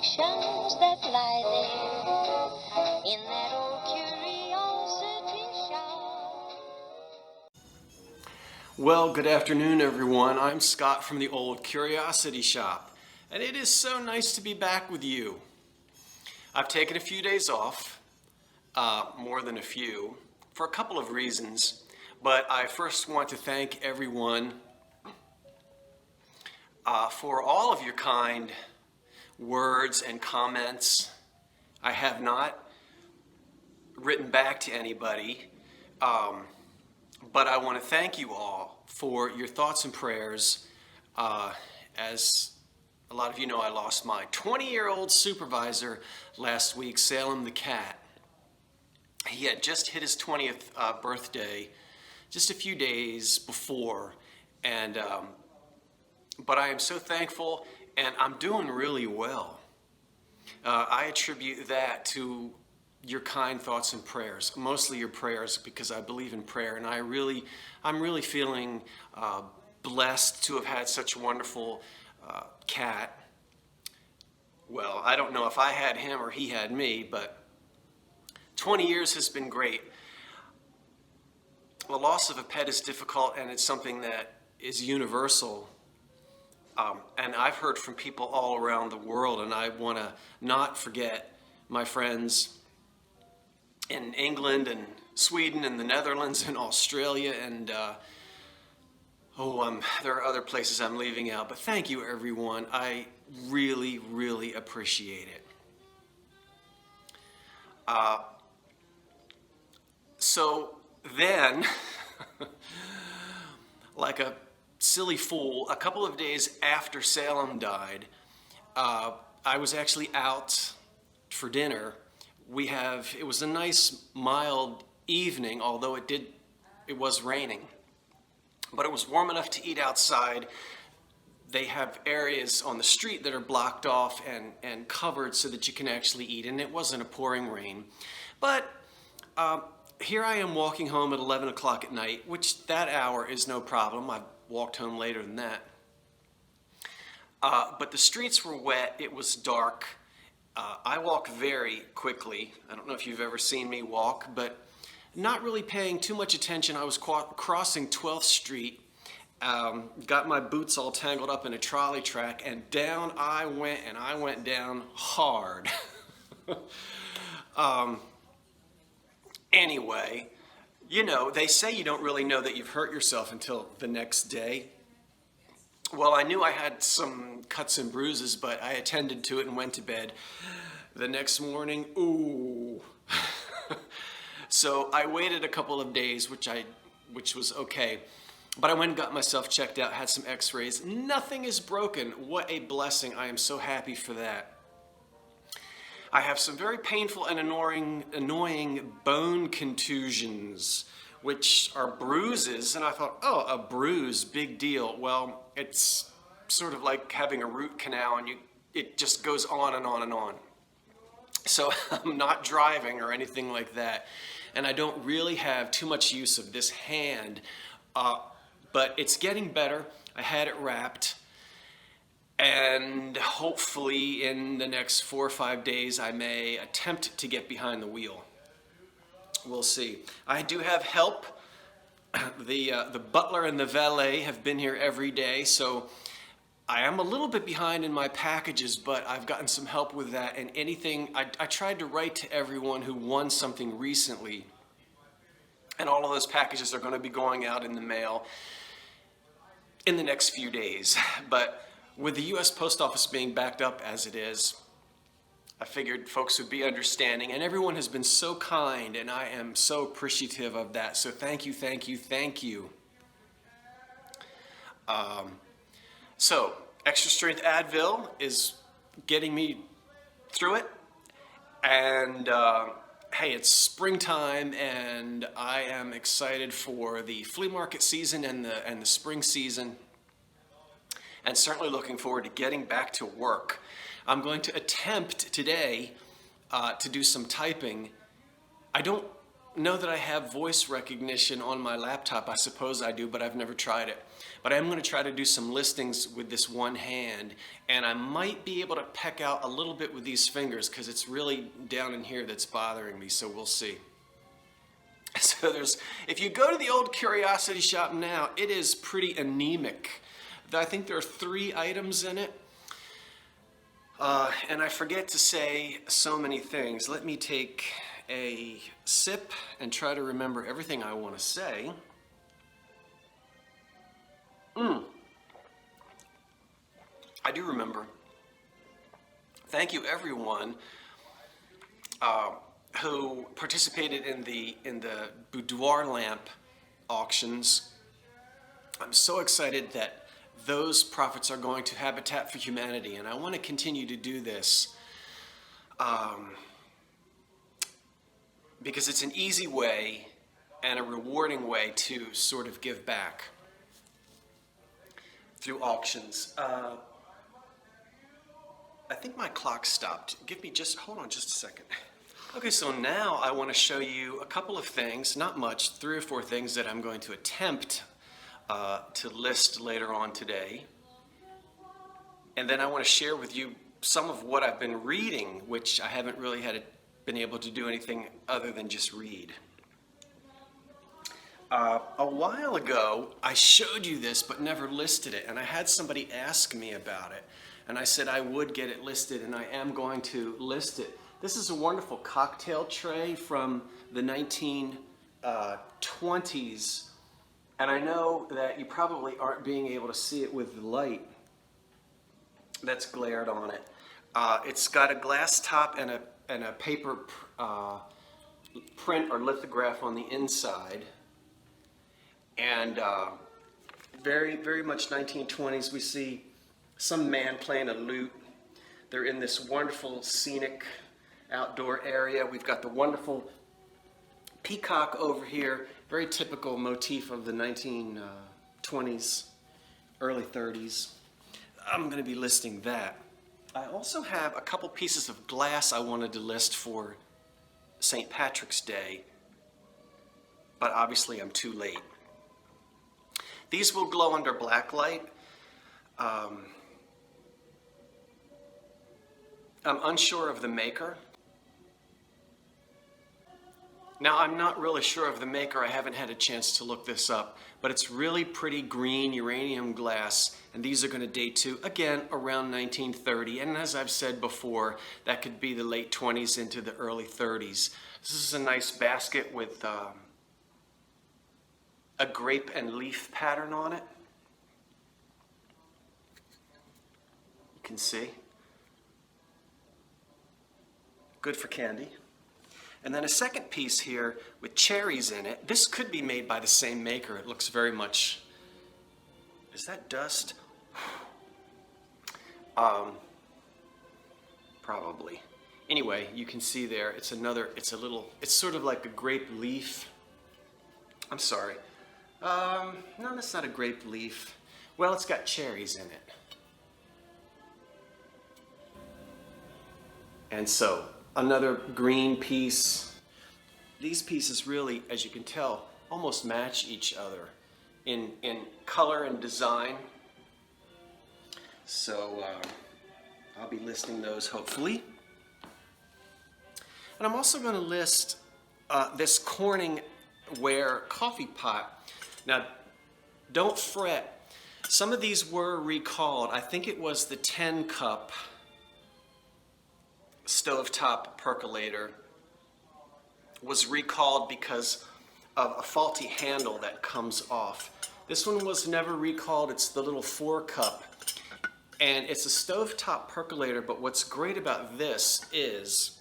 reflections that lie there in that old curiosity shop. Well, good afternoon, everyone. I'm Scott from the Old Curiosity Shop, and it is so nice to be back with you. I've taken a few days off, more than a few, for a couple of reasons, but I first want to thank everyone for all of your kind words and comments. I have not written back to anybody, but I want to thank you all for your thoughts and prayers. As a lot of you know, I lost my 20-year-old supervisor last week, Salem the cat. He had just hit his 20th birthday just a few days before, and but I am so thankful, and I'm doing really well. I attribute that to your kind thoughts and prayers, mostly your prayers, because I believe in prayer, and I'm really feeling blessed to have had such a wonderful cat. Well, I don't know if I had him or he had me, but 20 years has been great. The loss of a pet is difficult, and it's something that is universal. And I've heard from people all around the world, and I want to not forget my friends in England and Sweden and the Netherlands and Australia, and there are other places I'm leaving out, but thank you, everyone. I really, really appreciate it. So then, like a silly fool, a couple of days after Salem died, I was actually out for dinner. It was a nice, mild evening, although it was raining. But it was warm enough to eat outside. They have areas on the street that are blocked off and covered so that you can actually eat, and it wasn't a pouring rain. But here I am walking home at 11 o'clock at night, which that hour is no problem. I've walked home later than that. But the streets were wet. It was dark. I walk very quickly. I don't know if you've ever seen me walk, but not really paying too much attention. I was crossing 12th Street, got my boots all tangled up in a trolley track, and down I went, and I went down hard. Anyway, you know, they say you don't really know that you've hurt yourself until the next day. Well, I knew I had some cuts and bruises, but I attended to it and went to bed. The next morning, ooh. So I waited a couple of days, which was okay. But I went and got myself checked out, had some x-rays. Nothing is broken. What a blessing. I am so happy for that. I have some very painful and annoying bone contusions, which are bruises. And I thought, oh, a bruise, big deal. Well, it's sort of like having a root canal, and it just goes on and on and on. So I'm not driving or anything like that. And I don't really have too much use of this hand, but it's getting better. I had it wrapped, and hopefully in the next 4 or 5 days I may attempt to get behind the wheel. We'll see. I do have help. The butler and the valet have been here every day, so I am a little bit behind in my packages, but I've gotten some help with that. And I tried to write to everyone who won something recently, and all of those packages are going to be going out in the mail in the next few days. But with the U.S. Post Office being backed up as it is, I figured folks would be understanding, and everyone has been so kind, and I am so appreciative of that. So thank you, thank you, thank you. So Extra Strength Advil is getting me through it, and hey, it's springtime, and I am excited for the flea market season and the spring season, and certainly looking forward to getting back to work. I'm going to attempt today to do some typing. I don't know that I have voice recognition on my laptop. I suppose I do, but I've never tried it. But I am going to try to do some listings with this one hand, and I might be able to peck out a little bit with these fingers because it's really down in here that's bothering me, so we'll see. So if you go to the old Curiosity Shop now, it is pretty anemic. I think there are 3 items in it. And I forget to say so many things. Let me take a sip and try to remember everything I want to say. I do remember. Thank you, everyone who participated in the boudoir lamp auctions. I'm so excited that those profits are going to Habitat for Humanity, and I want to continue to do this because it's an easy way and a rewarding way to sort of give back through auctions. I think my clock stopped. Hold on just a second. Okay, so now I want to show you a couple of things, not much, 3 or 4 things that I'm going to attempt to list later on today. And then I want to share with you some of what I've been reading, which I haven't really been able to do anything other than just read. A while ago, I showed you this but never listed it, and I had somebody ask me about it. And I said I would get it listed, and I am going to list it. This is a wonderful cocktail tray from the 1920s. And I know that you probably aren't being able to see it with the light that's glared on it. It's got a glass top and a paper print or lithograph on the inside. And very, very much 1920s. We see some man playing a lute. They're in this wonderful scenic outdoor area. We've got the wonderful peacock over here. Very typical motif of the 1920s, early 30s. I'm going to be listing that. I also have a couple pieces of glass I wanted to list for St. Patrick's Day, but obviously I'm too late. These will glow under black light. I'm unsure of the maker. Now, I'm not really sure of the maker. I haven't had a chance to look this up, but it's really pretty green uranium glass, and these are going to date to, again, around 1930. And as I've said before, that could be the late 20s into the early 30s. This is a nice basket with a grape and leaf pattern on it. You can see. Good for candy. And then a second piece here with cherries in it. This could be made by the same maker. It looks very much, is that dust? Probably. Anyway, you can see there, it's sort of like a grape leaf. I'm sorry. No, that's not a grape leaf. Well, it's got cherries in it. And so, another green piece. These pieces really, as you can tell, almost match each other in color and design. So I'll be listing those hopefully. And I'm also going to list this Corning Ware coffee pot. Now, don't fret. Some of these were recalled. I think it was the 10-cup stovetop percolator was recalled because of a faulty handle that comes off. This one was never recalled. It's the little 4-cup, and it's a stovetop percolator, but what's great about this is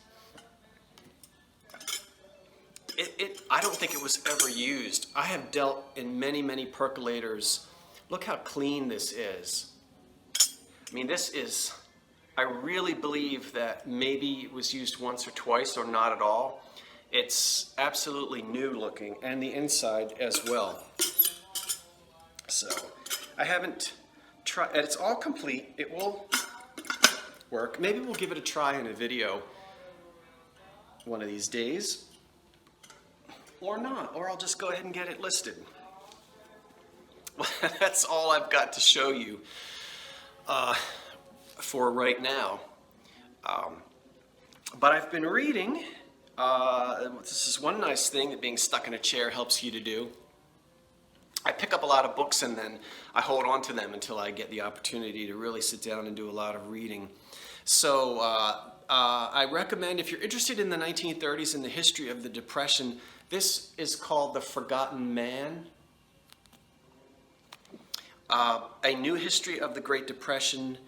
I don't think it was ever used. I have dealt in many, many percolators. Look how clean this is. I mean, this is, I really believe that maybe it was used once or twice or not at all. It's absolutely new looking, and the inside as well. So, I haven't tried, and it's all complete. It will work. Maybe we'll give it a try in a video one of these days. or not, or I'll just go ahead and get it listed. Well, that's all I've got to show you for right now. But I've been reading. This is one nice thing that being stuck in a chair helps you to do. I pick up a lot of books and then I hold on to them until I get the opportunity to really sit down and do a lot of reading. So I recommend, if you're interested in the 1930s and the history of the Depression, this is called The Forgotten Man. A New History of the Great Depression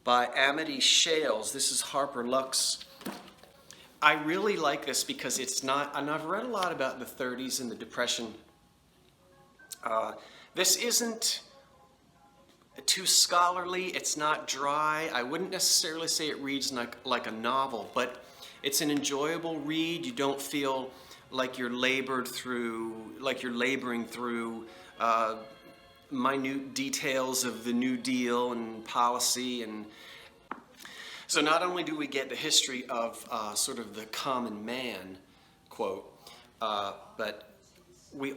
by Amity Shales. This is Harper Lux. I really like this because it's not, and I've read a lot about the 30s and the Depression. This isn't too scholarly, it's not dry. I wouldn't necessarily say it reads like a novel, but it's an enjoyable read. You don't feel like you're laboring through minute details of the New Deal and policy. And so not only do we get the history of sort of the common man, quote, but the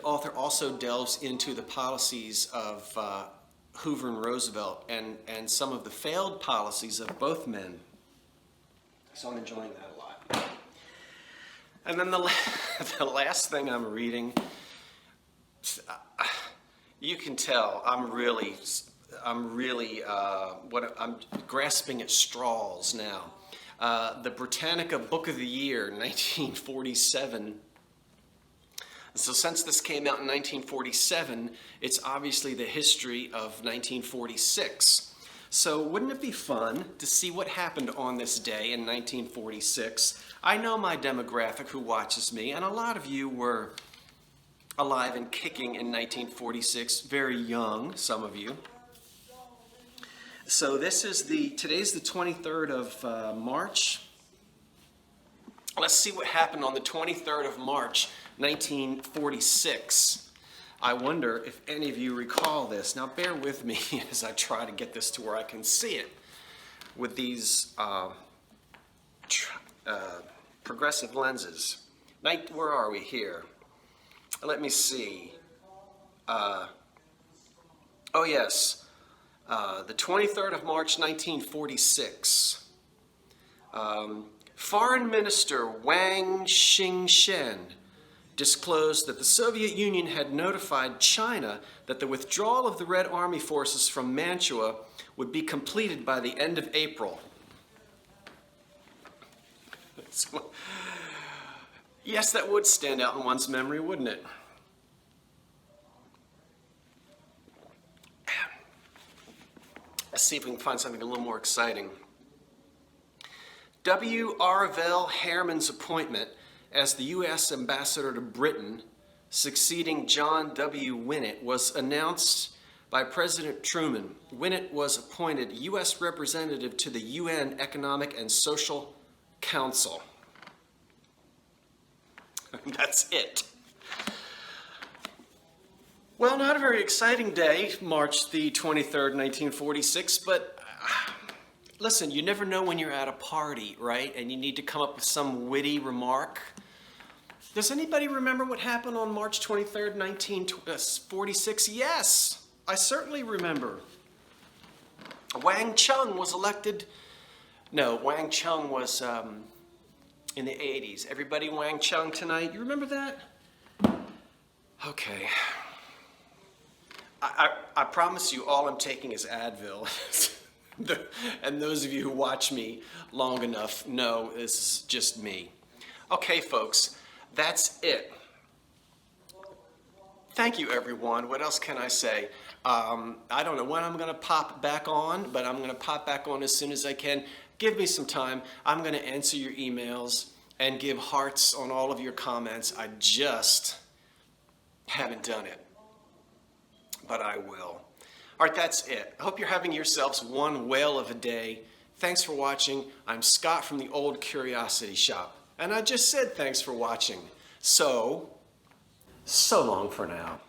author also delves into the policies of Hoover and Roosevelt and some of the failed policies of both men. So I'm enjoying that a lot. And then the last thing I'm reading, you can tell I'm grasping at straws now. The Britannica Book of the Year, 1947. So since this came out in 1947, it's obviously the history of 1946. So wouldn't it be fun to see what happened on this day in 1946? I know my demographic who watches me, and a lot of you were alive and kicking in 1946, very young, some of you. So today's the 23rd of March. Let's see what happened on the 23rd of March, 1946. I wonder if any of you recall this. Now bear with me as I try to get this to where I can see it with these progressive lenses. Where are we here? Let me see. Oh yes, the 23rd of March, 1946. Foreign Minister Wang Xingshen disclosed that the Soviet Union had notified China that the withdrawal of the Red Army forces from Mantua would be completed by the end of April. Yes, that would stand out in one's memory, wouldn't it? Let's see if we can find something a little more exciting. W. Arvell Hareman's appointment as the U.S. ambassador to Britain, succeeding John W. Winnett, was announced by President Truman. Winnett was appointed U.S. representative to the UN Economic and Social Council. That's it. Well, not a very exciting day, March the 23rd, 1946, but listen, you never know when you're at a party, right? And you need to come up with some witty remark. Does anybody remember what happened on March 23rd, 1946? Yes, I certainly remember. Wang Chung was elected. No, Wang Chung was in the 80s. Everybody Wang Chung tonight? You remember that? Okay. I promise you all I'm taking is Advil. And those of you who watch me long enough know this is just me. Okay, folks, that's it. Thank you, everyone. What else can I say? I don't know when I'm going to pop back on, but I'm going to pop back on as soon as I can. Give me some time. I'm going to answer your emails and give hearts on all of your comments. I just haven't done it, but I will. All right, that's it. I hope you're having yourselves one whale of a day. Thanks for watching. I'm Scott from the Old Curiosity Shop. And I just said thanks for watching. So long for now.